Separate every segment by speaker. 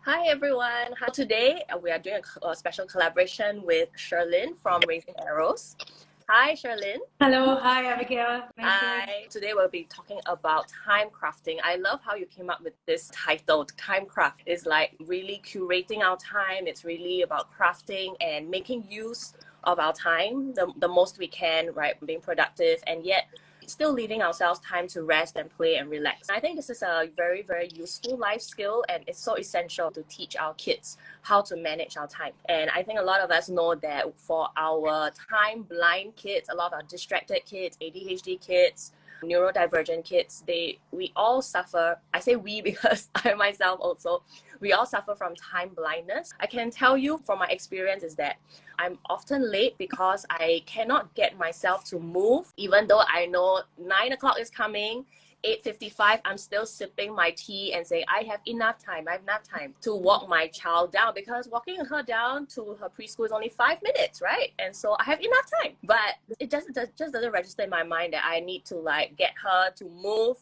Speaker 1: Hi everyone. Today we are doing a special collaboration with Sherlin from Raising Arrows. Hi Sherlin.
Speaker 2: Hello, hi Abigail. Nice to meet you.
Speaker 1: Hi. Today we'll be talking about time crafting. I love how you came up with this title. Time craft is like really curating our time. It's really about crafting and making use of our time the most we can, right? Being productive and yet still leaving ourselves time to rest and play and relax. I think this is a very, very useful life skill, and it's so essential to teach our kids how to manage our time. And I think a lot of us know that for our time blind kids, a lot of our distracted kids, ADHD kids, neurodivergent kids, we all suffer. I say we because I myself also, we all suffer from time blindness. I can tell you from my experience is that I'm often late because I cannot get myself to move, even though I know 9 o'clock is coming. 8:55, I'm still sipping my tea and saying, I have enough time to walk my child down, because walking her down to her preschool is only 5 minutes, right? And so I have enough time. But it just doesn't register in my mind that I need to like get her to move,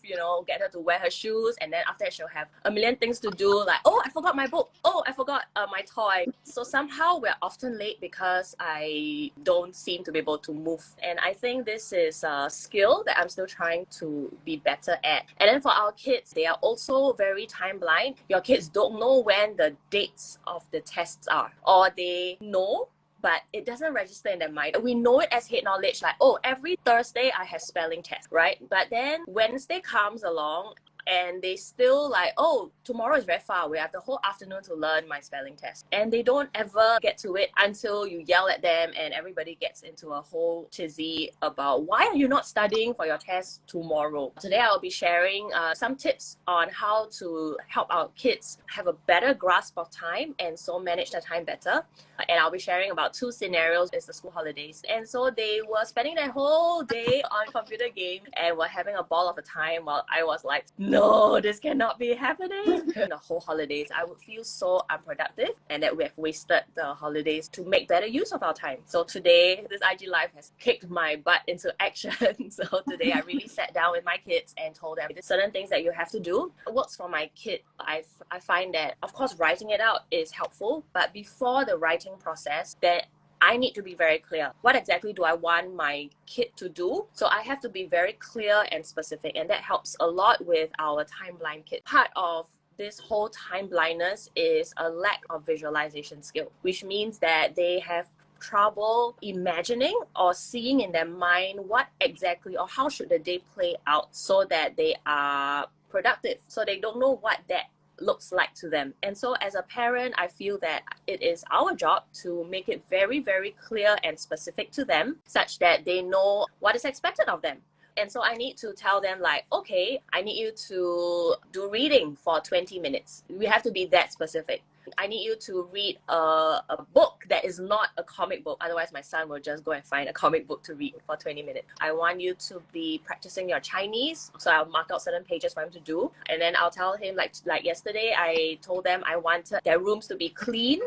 Speaker 1: get her to wear her shoes. And then after that, she'll have a million things to do, like, oh, I forgot my book. Oh, I forgot my toy. So somehow we're often late because I don't seem to be able to move. And I think this is a skill that I'm still trying to be better at. And then for our kids, they are also very time blind. Your kids don't know when the dates of the tests are, or they know but it doesn't register in their mind. We know it as head knowledge, like, oh, every Thursday I have spelling test, right? But then Wednesday comes along and they still like, oh, tomorrow is very far. We have the whole afternoon to learn my spelling test. And they don't ever get to it until you yell at them and everybody gets into a whole tizzy about why are you not studying for your test tomorrow. Today I will be sharing some tips on how to help our kids have a better grasp of time and so manage their time better. And I'll be sharing about 2 scenarios. It's the school holidays. And so they were spending their whole day on computer games and were having a ball of a time while I was like, no, this cannot be happening. The whole holidays, I would feel so unproductive and that we have wasted the holidays to make better use of our time. So today, this IG Live has kicked my butt into action. So today I really sat down with my kids and told them there's certain things that you have to do. It works for my kid. I find that, of course, writing it out is helpful, but before the writing process, that I need to be very clear. What exactly do I want my kid to do? So I have to be very clear and specific, and that helps a lot with our time blind kid. Part of this whole time blindness is a lack of visualization skill, which means that they have trouble imagining or seeing in their mind what exactly or how should the day play out so that they are productive. So they don't know what that looks like to them. And so as a parent, I feel that it is our job to make it very, very clear and specific to them such that they know what is expected of them. And so I need to tell them like, okay, I need you to do reading for 20 minutes. We have to be that specific. I need you to read a book that is not a comic book. Otherwise, my son will just go and find a comic book to read for 20 minutes. I want you to be practicing your Chinese. So I'll mark out certain pages for him to do. And then I'll tell him, like yesterday, I told them I wanted their rooms to be clean.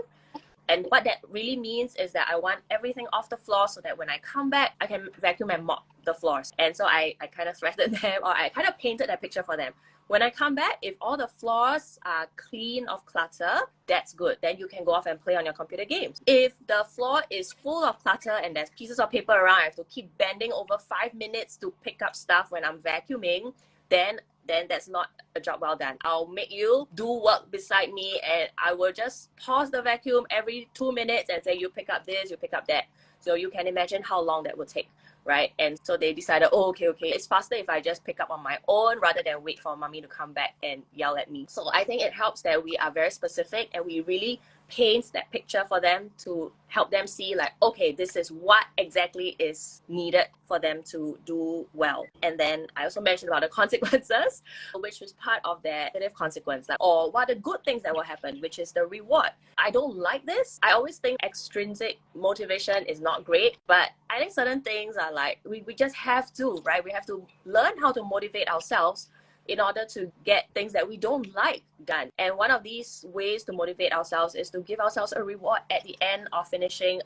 Speaker 1: And what that really means is that I want everything off the floor so that when I come back, I can vacuum and mop the floors. And so I kind of threatened them, or I kind of painted that picture for them. When I come back, if all the floors are clean of clutter, that's good. Then you can go off and play on your computer games. If the floor is full of clutter and there's pieces of paper around, I have to keep bending over 5 minutes to pick up stuff when I'm vacuuming, then that's not a job well done. I'll make you do work beside me and I will just pause the vacuum every 2 minutes and say, you pick up this, you pick up that. So you can imagine how long that would take, right? And so they decided, oh, okay, it's faster if I just pick up on my own rather than wait for mommy to come back and yell at me. So I think it helps that we are very specific and we really paint that picture for them to help them see like, okay, this is what exactly is needed for them to do well. And then I also mentioned about the consequences, which was part of their negative consequence, like, or what are the good things that will happen, which is the reward. I don't like this. I always think extrinsic motivation is not great, but I think certain things are like, we just have to, right? We have to learn how to motivate ourselves in order to get things that we don't like done. And one of these ways to motivate ourselves is to give ourselves a reward at the end of finishing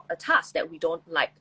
Speaker 1: a task that we don't like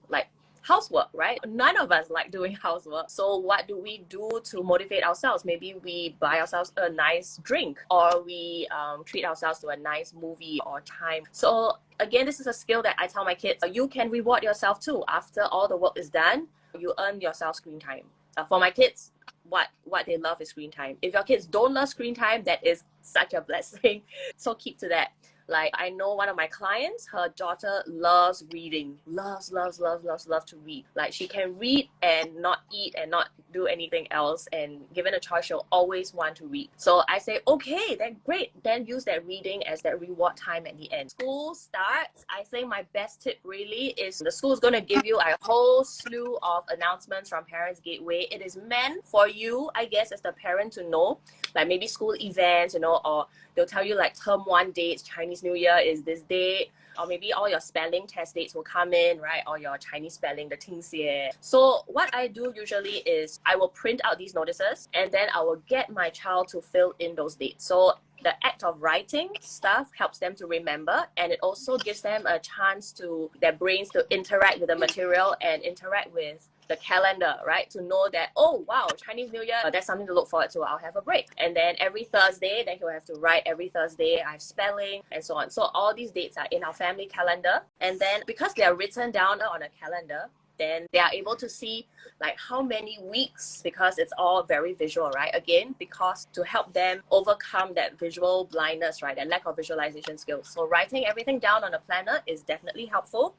Speaker 1: housework, right? None of us like doing housework. So what do we do to motivate ourselves? Maybe we buy ourselves a nice drink, or we treat ourselves to a nice movie or time. So again, this is a skill that I tell my kids, you can reward yourself too. After all the work is done, you earn yourself screen time. For my kids, what they love is screen time. If your kids don't love screen time, that is such a blessing. So keep to that. Like, I know one of my clients, her daughter loves reading, loves to read. Like, she can read and not eat and not do anything else, and given a choice, she'll always want to read. So I say, okay, then great, then use that reading as that reward time at the end. School starts. I think my best tip really is the school is going to give you a whole slew of announcements from Parents Gateway. It is meant for you, I guess, as the parent to know, like maybe school events, or they'll tell you like term 1 dates, Chinese New Year is this date, or maybe all your spelling test dates will come in, right? Or your Chinese spelling, the 听写. So what I do usually is I will print out these notices, and then I will get my child to fill in those dates. So the act of writing stuff helps them to remember, and it also gives them a chance to, their brains to interact with the material and interact with the calendar, right? To know that, oh wow, Chinese New Year, that's something to look forward to. I'll have a break. And then every Thursday, then he'll have to write every Thursday, I have spelling and so on. So all these dates are in our family calendar. And then because they are written down on a calendar, then they are able to see like how many weeks, because it's all very visual, right? Again, because to help them overcome that visual blindness, right? And lack of visualization skills. So writing everything down on a planner is definitely helpful.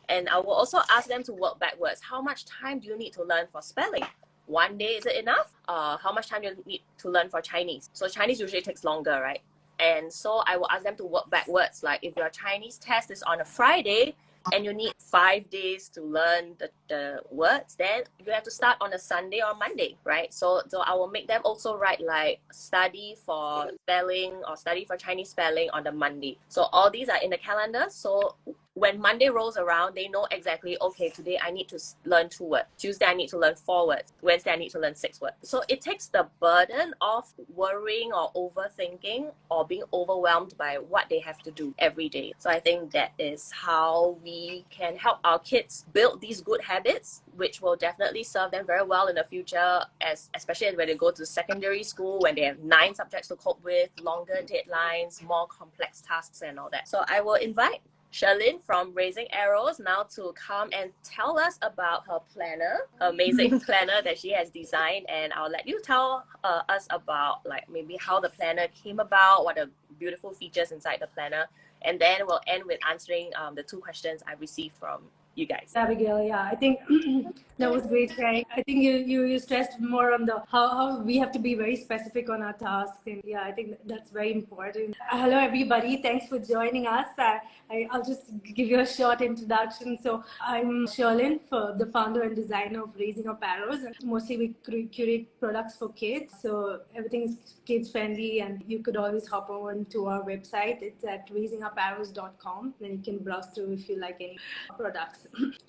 Speaker 1: And I will also ask them to work backwards. How much time do you need to learn for spelling? 1 day, is it enough? How much time do you need to learn for Chinese? So Chinese usually takes longer, right? And so I will ask them to work backwards. Like if your Chinese test is on a Friday, and you need 5 days to learn the words, then you have to start on a Sunday or Monday, right? So I will make them also write like study for spelling or study for Chinese spelling on the Monday. So all these are in the calendar. So when Monday rolls around, they know exactly, okay, today I need to learn 2 words. Tuesday, I need to learn 4 words. Wednesday, I need to learn 6 words. So it takes the burden of worrying or overthinking or being overwhelmed by what they have to do every day. So I think that is how we can help our kids build these good habits, which will definitely serve them very well in the future, especially when they go to secondary school, when they have 9 subjects to cope with, longer deadlines, more complex tasks and all that. So I will invite Sherlin from Raising Arrows now to come and tell us about her planner, amazing planner that she has designed. And I'll let you tell us about like maybe how the planner came about, what are beautiful features inside the planner. And then we'll end with answering the 2 questions I received from you guys.
Speaker 2: Abigail, yeah, I think that was great sharing. I think you stressed more on the how we have to be very specific on our tasks, and yeah, I think that's very important. Hello everybody, thanks for joining us. I'll just give you a short introduction. So I'm Sherlin, the founder and designer of Raising Up Arrows. Mostly we curate products for kids, so everything is kids friendly, and you could always hop on to our website. It's at raisinguparrows.com. Then you can browse through if you like any products.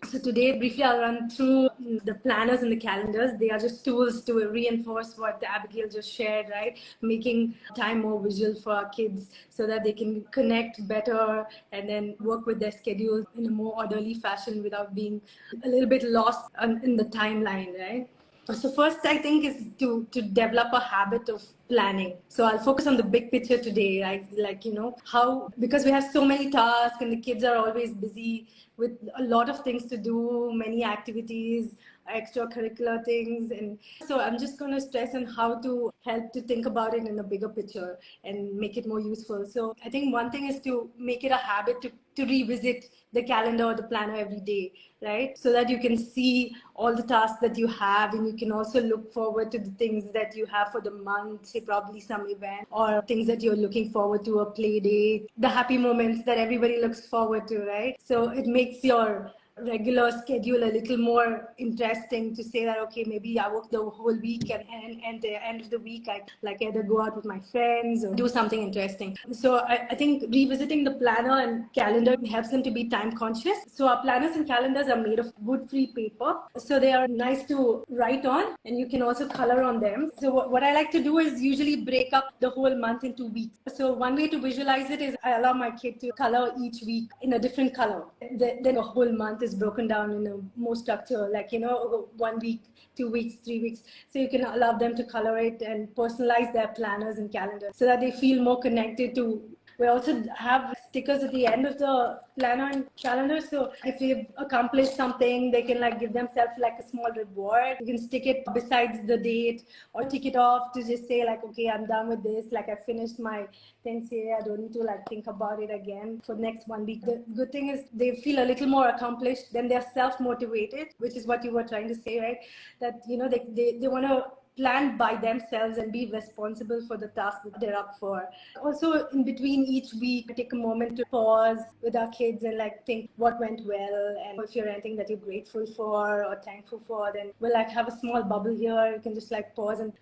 Speaker 2: So today, briefly, I'll run through the planners and the calendars. They are just tools to reinforce what Abigail just shared, right? Making time more visual for our kids so that they can connect better and then work with their schedules in a more orderly fashion without being a little bit lost in the timeline, right? So first, I think is to develop a habit of planning. So I'll focus on the big picture today, right? Like, how, because we have so many tasks and the kids are always busy with a lot of things to do, many activities, extracurricular things. And so I'm just going to stress on how to help to think about it in a bigger picture and make it more useful. So I think one thing is to make it a habit to revisit the calendar or the planner every day, right? So that you can see all the tasks that you have, and you can also look forward to the things that you have for the month, say probably some event or things that you're looking forward to, a play date, the happy moments that everybody looks forward to, right? So it makes your regular schedule a little more interesting to say that, okay, maybe I work the whole week and the end of the week I like either go out with my friends or do something interesting. So I think revisiting the planner and calendar helps them to be time conscious. So our planners and calendars are made of wood-free paper, so they are nice to write on, and you can also color on them. So what I like to do is usually break up the whole month into weeks. So one way to visualize it is I allow my kid to color each week in a different color. Then a whole month is is broken down in a more structure, like, 1 week, 2 weeks, 3 weeks. So you can allow them to color it and personalize their planners and calendars so that they feel more connected to. We also have stickers at the end of the planner and calendar. So if they've accomplished something, they can like give themselves like a small reward. You can stick it besides the date or tick it off to just say like, okay, I'm done with this. Like I finished my things here. I don't need to like think about it again for next 1 week. The good thing is they feel a little more accomplished. Then they're self-motivated, which is what you were trying to say, right? That, they want to plan by themselves and be responsible for the task that they're up for. Also, in between each week, take a moment to pause with our kids and like think what went well, and if you're anything that you're grateful for or thankful for, then we'll like have a small bubble here. You can just like pause and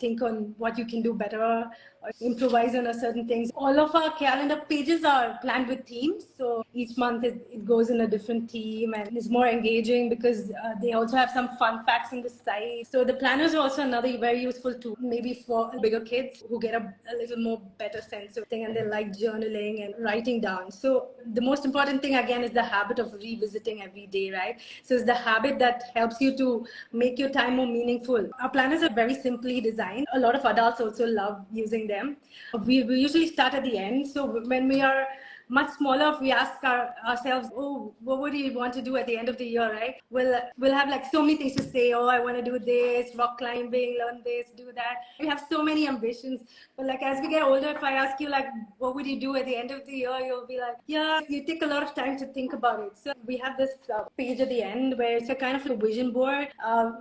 Speaker 2: think on what you can do better or improvise on a certain things. All of our calendar pages are planned with themes, so each month it goes in a different theme and it's more engaging because they also have some fun facts on the site. So the planners are also another very useful tool, maybe for bigger kids who get a little more better sense of thing and they like journaling and writing down. So the most important thing again is the habit of revisiting every day, right? So it's the habit that helps you to make your time more meaningful. Our planners are very simply designed. A lot of adults also love using them. We usually start at the end. So when we are much smaller, if we ask ourselves, oh, what would you want to do at the end of the year, right? We'll have like so many things to say. Oh, I want to do this, rock climbing, learn this, do that. We have so many ambitions. But like as we get older, if I ask you like, what would you do at the end of the year? You'll be like, yeah, you take a lot of time to think about it. So we have this page at the end where it's a kind of a vision board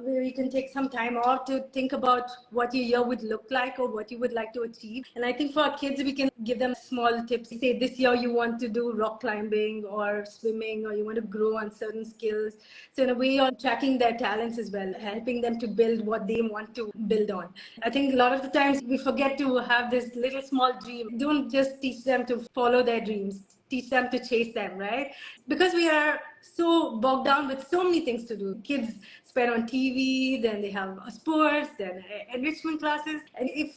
Speaker 2: where you can take some time off to think about what your year would look like or what you would like to achieve. And I think for our kids, we can give them small tips. Say this year you want to do rock climbing or swimming, or you want to grow on certain skills. So in a way, you're tracking their talents as well, helping them to build what they want to build on. I think a lot of the times we forget to have this little small dream. Don't just teach them to follow their dreams. Teach them to chase them, right? Because we are so bogged down with so many things to do. Kids spend on TV, then they have sports, then enrichment classes. And if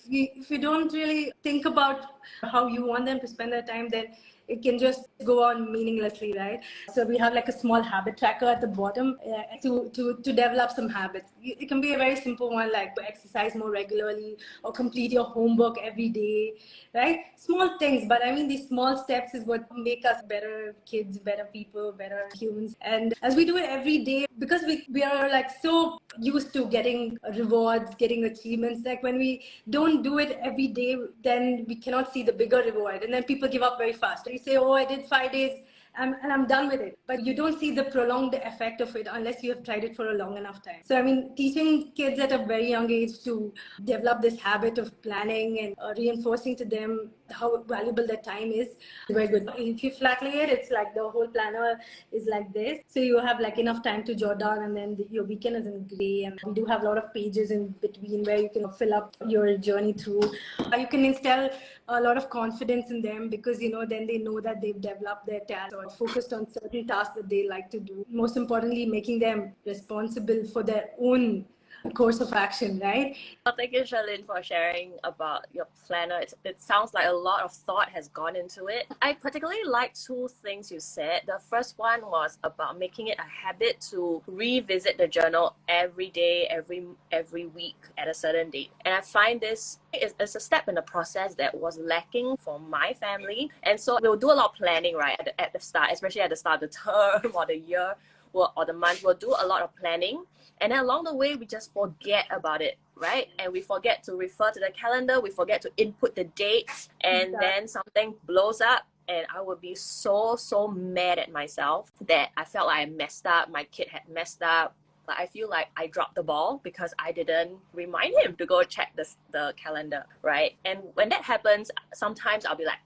Speaker 2: you don't really think about how you want them to spend their time, then it can just go on meaninglessly, right? So we have like a small habit tracker at the bottom to develop some habits. It can be a very simple one, like exercise more regularly or complete your homework every day, right? Small things, but I mean, these small steps is what make us better kids, better people, better humans. And as we do it every day, because we are like so used to getting rewards, getting achievements, like when we don't do it every day, then we cannot see the bigger reward, and then people give up very fast. You say, oh, I did 5 days and I'm done with it, but you don't see the prolonged effect of it unless you have tried it for a long enough time. So I mean, teaching kids at a very young age to develop this habit of planning and reinforcing to them how valuable their time is very good. If you flat lay it, it's like the whole planner is like this, so you have like enough time to jot down, and then your weekend is in gray, and we do have a lot of pages in between where you can fill up your journey through. You can instill a lot of confidence in them because then they know that they've developed their tasks or focused on certain tasks that they like to do. Most importantly, making them responsible for their own course of action, right?
Speaker 1: Well, thank you, Sherlin, for sharing about your planner. It sounds like a lot of thought has gone into it. I particularly like two things you said. The first one was about making it a habit to revisit the journal every day, every week at a certain date. And I find this is a step in the process that was lacking for my family. And so we'll do a lot of planning, right, at the start, especially at the start of the term or the year or the month. We'll do a lot of planning. And then along the way, we just forget about it, right? And we forget to refer to the calendar. We forget to input the dates. And then something blows up. And I would be so mad at myself that I felt like I messed up. My kid had messed up. I feel like I dropped the ball because I didn't remind him to go check the calendar, right? And when that happens, sometimes I'll be like,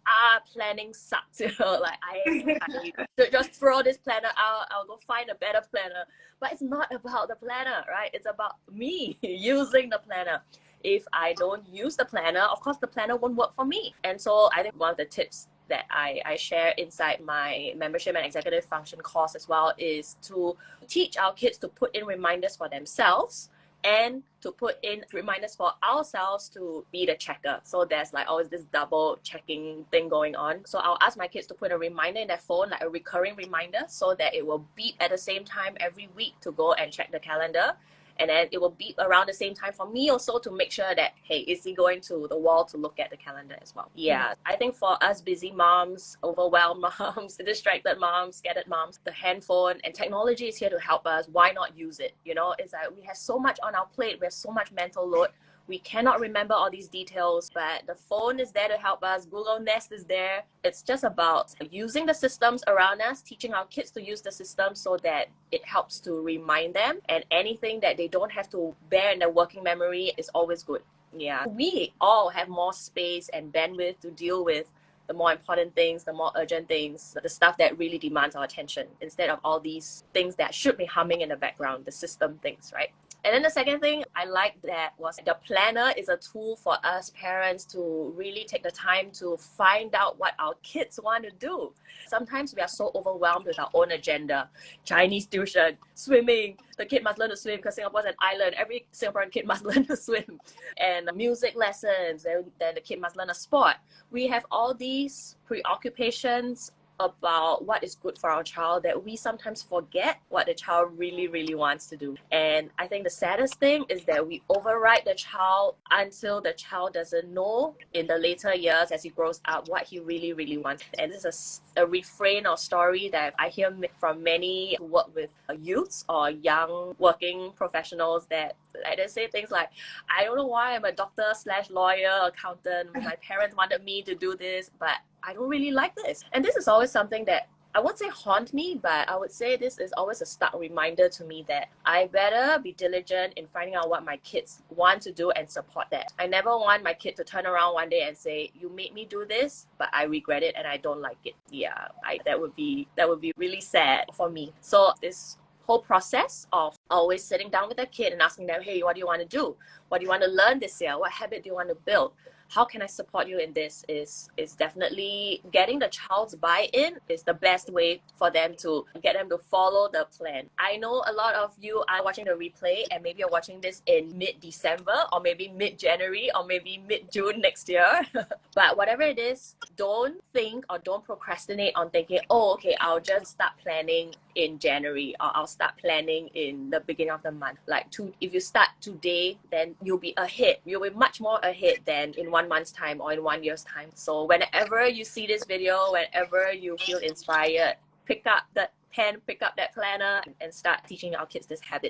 Speaker 1: planning sucks, like I should just throw this planner out. I'll go find a better planner. But it's not about the planner, right? It's about me using the planner. If I don't use the planner, of course the planner won't work for me. And so I think one of the tips that I share inside my membership and executive function course as well is to teach our kids to put in reminders for themselves and to put in reminders for ourselves to be the checker. So there's like always this double checking thing going on. So I'll ask my kids to put a reminder in their phone, like a recurring reminder, so that it will beep at the same time every week to go and check the calendar. And then it will beep around the same time for me also to make sure that, hey, is he going to the wall to look at the calendar as well? Yeah, I think for us busy moms, overwhelmed moms, distracted moms, scattered moms, the handphone and technology is here to help us. Why not use it? You know, it's like we have so much on our plate. We have so much mental load. We cannot remember all these details, but the phone is there to help us. Google Nest is there. It's just about using the systems around us, teaching our kids to use the system so that it helps to remind them. And anything that they don't have to bear in their working memory is always good. Yeah. We all have more space and bandwidth to deal with the more important things, the more urgent things, the stuff that really demands our attention, instead of all these things that should be humming in the background, the system things, right? And then the second thing I liked that was the planner is a tool for us parents to really take the time to find out what our kids want to do. Sometimes we are so overwhelmed with our own agenda. Chinese tuition, swimming, the kid must learn to swim because Singapore is an island. Every Singaporean kid must learn to swim. And music lessons, then the kid must learn a sport. We have all these preoccupations about what is good for our child that we sometimes forget what the child really, really wants to do. And I think the saddest thing is that we override the child until the child doesn't know in the later years as he grows up what he really, really wants. And this is a refrain or story that I hear from many who work with youths or young working professionals that they say things like, I don't know why I'm a doctor / lawyer, accountant. My parents wanted me to do this, but I don't really like this. And this is always something that I won't say haunt me, but I would say this is always a stark reminder to me that I better be diligent in finding out what my kids want to do and support that. I never want my kid to turn around one day and say, you made me do this, but I regret it and I don't like it. Yeah, that would be really sad for me. So this whole process of always sitting down with a kid and asking them, hey, what do you want to do? What do you want to learn this year? What habit do you want to build? How can I support you in this is definitely getting the child's buy-in is the best way for them to get them to follow the plan. I know a lot of you are watching the replay and maybe you're watching this in mid-December or maybe mid-January or maybe mid-June next year. But whatever it is, don't think or don't procrastinate on thinking, oh, okay, I'll just start planning in January or I'll start planning in the beginning of the month. If you start today, then you'll be ahead. You'll be much more ahead than in 1 month's time or in 1 year's time. So whenever you see this video, whenever you feel inspired, pick up that pen, pick up that planner and start teaching our kids this habit.